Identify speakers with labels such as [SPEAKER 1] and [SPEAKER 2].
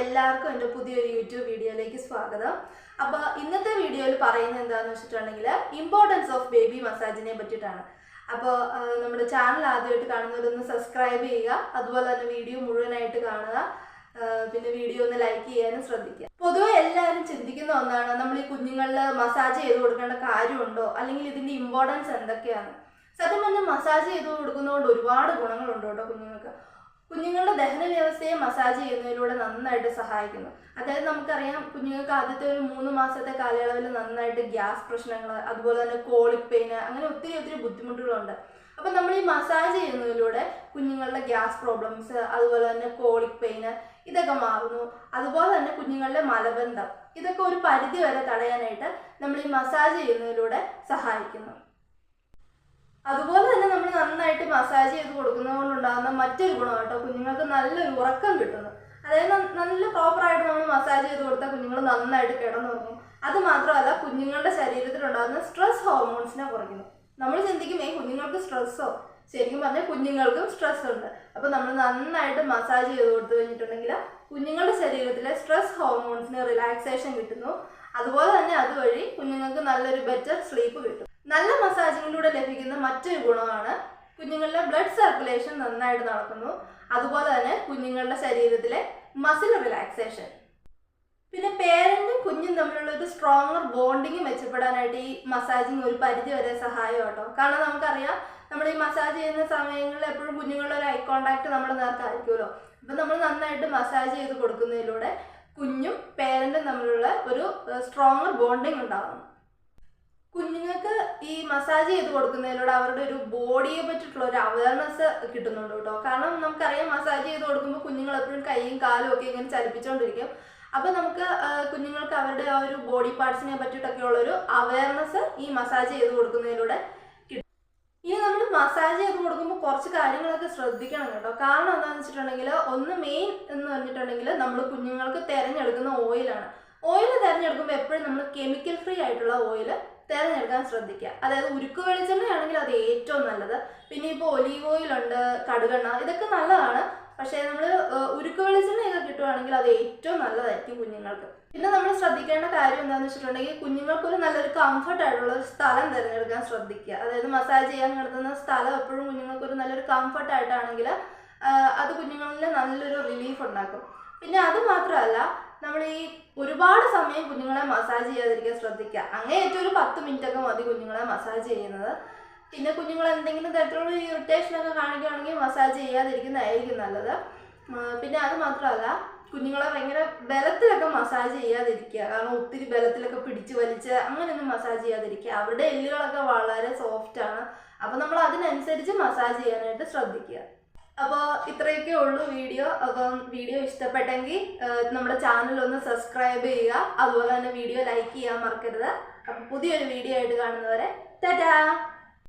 [SPEAKER 1] എല്ലാവർക്കും എൻ്റെ പുതിയൊരു യൂട്യൂബ് വീഡിയോയിലേക്ക് സ്വാഗതം. അപ്പോൾ ഇന്നത്തെ വീഡിയോയിൽ പറയുന്നത് എന്താണെന്ന് വെച്ചിട്ടുണ്ടെങ്കിൽ ഇമ്പോർട്ടൻസ് ഓഫ് ബേബി മസാജിനെ പറ്റിയിട്ടാണ്. അപ്പോൾ നമ്മുടെ ചാനൽ ആദ്യമായിട്ട് കാണുന്നവരൊന്ന് സബ്സ്ക്രൈബ് ചെയ്യുക, അതുപോലെ തന്നെ വീഡിയോ മുഴുവനായിട്ട് കാണുക, പിന്നെ വീഡിയോ ഒന്ന് ലൈക്ക് ചെയ്യാനും ശ്രദ്ധിക്കുക. പൊതുവെ എല്ലാവരും ചിന്തിക്കുന്ന ഒന്നാണ്, നമ്മൾ ഈ കുഞ്ഞുങ്ങളിൽ മസാജ് ചെയ്ത് കൊടുക്കേണ്ട കാര്യമുണ്ടോ, അല്ലെങ്കിൽ ഇതിൻ്റെ ഇമ്പോർട്ടൻസ് എന്തൊക്കെയാണ്. സത്യം പറഞ്ഞാൽ മസാജ് ചെയ്ത് കൊടുക്കുന്നതുകൊണ്ട് ഒരുപാട് ഗുണങ്ങളുണ്ട് കേട്ടോ. കുഞ്ഞുങ്ങളുടെ ദഹന വ്യവസ്ഥയെ മസാജ് ചെയ്യുന്നതിലൂടെ നന്നായിട്ട് സഹായിക്കുന്നു. അതായത് നമുക്കറിയാം, കുഞ്ഞുങ്ങൾക്ക് ആദ്യത്തെ ഒരു 3 മാസത്തെ കാലയളവിൽ നന്നായിട്ട് ഗ്യാസ് പ്രശ്നങ്ങൾ, അതുപോലെ തന്നെ കോളിക് പെയിൻ, അങ്ങനെ ഒത്തിരി ബുദ്ധിമുട്ടുകളുണ്ട്. അപ്പം നമ്മൾ ഈ മസാജ് ചെയ്യുന്നതിലൂടെ കുഞ്ഞുങ്ങളുടെ ഗ്യാസ് പ്രോബ്ലംസ്, അതുപോലെ തന്നെ കോളിക് പെയിൻ ഇതൊക്കെ മാറുന്നു. അതുപോലെ തന്നെ കുഞ്ഞുങ്ങളുടെ മലബന്ധം ഇതൊക്കെ ഒരു പരിധി വരെ തടയാനായിട്ട് നമ്മൾ ഈ മസാജ് ചെയ്യുന്നതിലൂടെ സഹായിക്കുന്നു. അതുപോലെ തന്നെ നമ്മൾ നന്നായിട്ട് മസാജ് ചെയ്ത് കൊടുക്കുന്നതുകൊണ്ടുണ്ടാകുന്ന മറ്റൊരു ഗുണം കേട്ടോ, കുഞ്ഞുങ്ങൾക്ക് നല്ലൊരു ഉറക്കം കിട്ടുന്നു. അതായത് നല്ല പ്രോപ്പറായിട്ട് നമ്മൾ മസാജ് ചെയ്ത് കൊടുത്താൽ കുഞ്ഞുങ്ങൾ നന്നായിട്ട് കിടന്നുറങ്ങും. അത് മാത്രമല്ല, കുഞ്ഞുങ്ങളുടെ ശരീരത്തിലുണ്ടാകുന്ന സ്ട്രെസ് ഹോർമോൺസിനെ കുറയ്ക്കുന്നു. നമ്മൾ ചിന്തിക്കും, കുഞ്ഞുങ്ങൾക്ക് സ്ട്രെസ്സോ? ശരിക്കും പറഞ്ഞാൽ കുഞ്ഞുങ്ങൾക്കും സ്ട്രെസ് ഉണ്ട്. അപ്പോൾ നമ്മൾ നന്നായിട്ട് മസാജ് ചെയ്ത് കൊടുത്തു കഴിഞ്ഞിട്ടുണ്ടെങ്കിൽ കുഞ്ഞുങ്ങളുടെ ശരീരത്തിലെ സ്ട്രെസ് ഹോർമോൺസിന് റിലാക്സേഷൻ കിട്ടുന്നു. അതുപോലെ തന്നെ അതുവഴി കുഞ്ഞുങ്ങൾക്ക് നല്ലൊരു ബെറ്റർ സ്ലീപ്പ് കിട്ടും. നല്ല മസാജിങ്ങിലൂടെ ലഭിക്കുന്ന മറ്റൊരു ഗുണമാണ് കുഞ്ഞുങ്ങളുടെ ബ്ലഡ് സർക്കുലേഷൻ നന്നായിട്ട് നടക്കുന്നു. അതുപോലെ തന്നെ കുഞ്ഞുങ്ങളുടെ ശരീരത്തിലെ മസിൽ റിലാക്സേഷൻ. പിന്നെ പേരന്റും കുഞ്ഞും തമ്മിലുള്ള ഒരു സ്ട്രോങ്ങർ ബോണ്ടിങ് മെച്ചപ്പെടാനായിട്ട് ഈ മസാജിങ് ഒരു പരിധി വരെ സഹായം കേട്ടോ. കാരണം നമുക്കറിയാം, നമ്മൾ ഈ മസാജ് ചെയ്യുന്ന സമയങ്ങളിൽ എപ്പോഴും കുഞ്ഞുങ്ങളുടെ ഒരു ഐ കോണ്ടാക്ട് നമ്മുടെ നേരത്തായിരിക്കുമല്ലോ. അപ്പം നമ്മൾ നന്നായിട്ട് മസാജ് ചെയ്ത് കൊടുക്കുന്നതിലൂടെ കുഞ്ഞും പേരന്റും തമ്മിലുള്ള ഒരു സ്ട്രോങ്ങർ ബോണ്ടിങ് ഉണ്ടാകുന്നു. കുഞ്ഞുങ്ങൾക്ക് ഈ മസാജ് ചെയ്ത് കൊടുക്കുന്നതിലൂടെ അവരുടെ ഒരു ബോഡിയെ പറ്റിയിട്ടുള്ള ഒരു അവയർനെസ് കിട്ടുന്നുണ്ട് കേട്ടോ. കാരണം നമുക്കറിയാം, മസാജ് ചെയ്ത് കൊടുക്കുമ്പോൾ കുഞ്ഞുങ്ങൾ എപ്പോഴും കൈയും കാലും ഒക്കെ ഇങ്ങനെ ചലിപ്പിച്ചുകൊണ്ടിരിക്കും. അപ്പം നമുക്ക് കുഞ്ഞുങ്ങൾക്ക് അവരുടെ ആ ഒരു ബോഡി പാർട്സിനെ പറ്റിയിട്ടൊക്കെ ഉള്ളൊരു അവയർനെസ് ഈ മസാജ് ചെയ്ത് കൊടുക്കുന്നതിലൂടെ കിട്ടും. ഇനി നമ്മൾ മസാജ് ചെയ്ത് കൊടുക്കുമ്പോൾ കുറച്ച് കാര്യങ്ങളൊക്കെ ശ്രദ്ധിക്കണം കേട്ടോ. കാരണം എന്താണെന്ന് വെച്ചിട്ടുണ്ടെങ്കിൽ, ഒന്ന് മെയിൻ എന്ന് പറഞ്ഞിട്ടുണ്ടെങ്കിൽ നമ്മൾ കുഞ്ഞുങ്ങൾക്ക് തിരഞ്ഞെടുക്കുന്ന ഓയിലാണ്. ഓയിൽ തിരഞ്ഞെടുക്കുമ്പോൾ എപ്പോഴും നമ്മൾ കെമിക്കൽ ഫ്രീ ആയിട്ടുള്ള ഓയിൽ തിരഞ്ഞെടുക്കാൻ ശ്രദ്ധിക്കുക. അതായത് ഉരുക്ക് വെളിച്ചെണ്ണയാണെങ്കിൽ അത് ഏറ്റവും നല്ലത്. പിന്നെ ഇപ്പോൾ ഒലീവ് ഓയിലുണ്ട്, കടുകെണ്ണ, ഇതൊക്കെ നല്ലതാണ്. പക്ഷേ നമ്മൾ ഉരുക്ക് വെളിച്ചെണ്ണയൊക്കെ കിട്ടുവാണെങ്കിൽ അത് ഏറ്റവും നല്ലതായിരിക്കും കുഞ്ഞുങ്ങൾക്ക്. പിന്നെ നമ്മൾ ശ്രദ്ധിക്കേണ്ട കാര്യം എന്താണെന്ന് വെച്ചിട്ടുണ്ടെങ്കിൽ, കുഞ്ഞുങ്ങൾക്കൊരു നല്ലൊരു കംഫർട്ടായിട്ടുള്ള ഒരു സ്ഥലം തിരഞ്ഞെടുക്കാൻ ശ്രദ്ധിക്കുക. അതായത് മസാജ് ചെയ്യാൻ കിടത്തുന്ന സ്ഥലം എപ്പോഴും കുഞ്ഞുങ്ങൾക്കൊരു നല്ലൊരു കംഫർട്ടായിട്ടാണെങ്കിൽ അത് കുഞ്ഞുങ്ങളിൽ നല്ലൊരു റിലീഫ് ഉണ്ടാക്കും. പിന്നെ അത് മാത്രമല്ല, നമ്മൾ ഈ ഒരുപാട് സമയം കുഞ്ഞുങ്ങളെ മസാജ് ചെയ്യാതിരിക്കാൻ ശ്രദ്ധിക്കുക. അങ്ങേയറ്റം ഒരു 10 മിനിറ്റൊക്കെ മതി കുഞ്ഞുങ്ങളെ മസാജ് ചെയ്യുന്നത്. പിന്നെ കുഞ്ഞുങ്ങൾ എന്തെങ്കിലും തരത്തിലുള്ള ഇറിറ്റേഷനൊക്കെ കാണിക്കുകയാണെങ്കിൽ മസാജ് ചെയ്യാതിരിക്കുന്നതായിരിക്കും നല്ലത്. പിന്നെ അത് മാത്രമല്ല, കുഞ്ഞുങ്ങളെ ഭയങ്കര ബലത്തിലൊക്കെ മസാജ് ചെയ്യാതിരിക്കുക. കാരണം ഒത്തിരി ബലത്തിലൊക്കെ പിടിച്ച് വലിച്ച് അങ്ങനെയൊന്നും മസാജ് ചെയ്യാതിരിക്കുക. അവരുടെ എല്ലുകളൊക്കെ വളരെ സോഫ്റ്റാണ്. അപ്പോൾ നമ്മൾ അതിനനുസരിച്ച് മസാജ് ചെയ്യാനായിട്ട് ശ്രദ്ധിക്കുക. അപ്പോൾ ഇത്രയൊക്കെ ഉള്ളൂ വീഡിയോ. അപ്പം വീഡിയോ ഇഷ്ടപ്പെട്ടെങ്കിൽ നമ്മുടെ ചാനൽ ഒന്ന് സബ്സ്ക്രൈബ് ചെയ്യുക, അതുപോലെ തന്നെ വീഡിയോ ലൈക്ക് ചെയ്യാൻ മറക്കരുത്. അപ്പോൾ പുതിയൊരു വീഡിയോ ആയിട്ട് കാണുന്നവരെ ടാറ്റാ.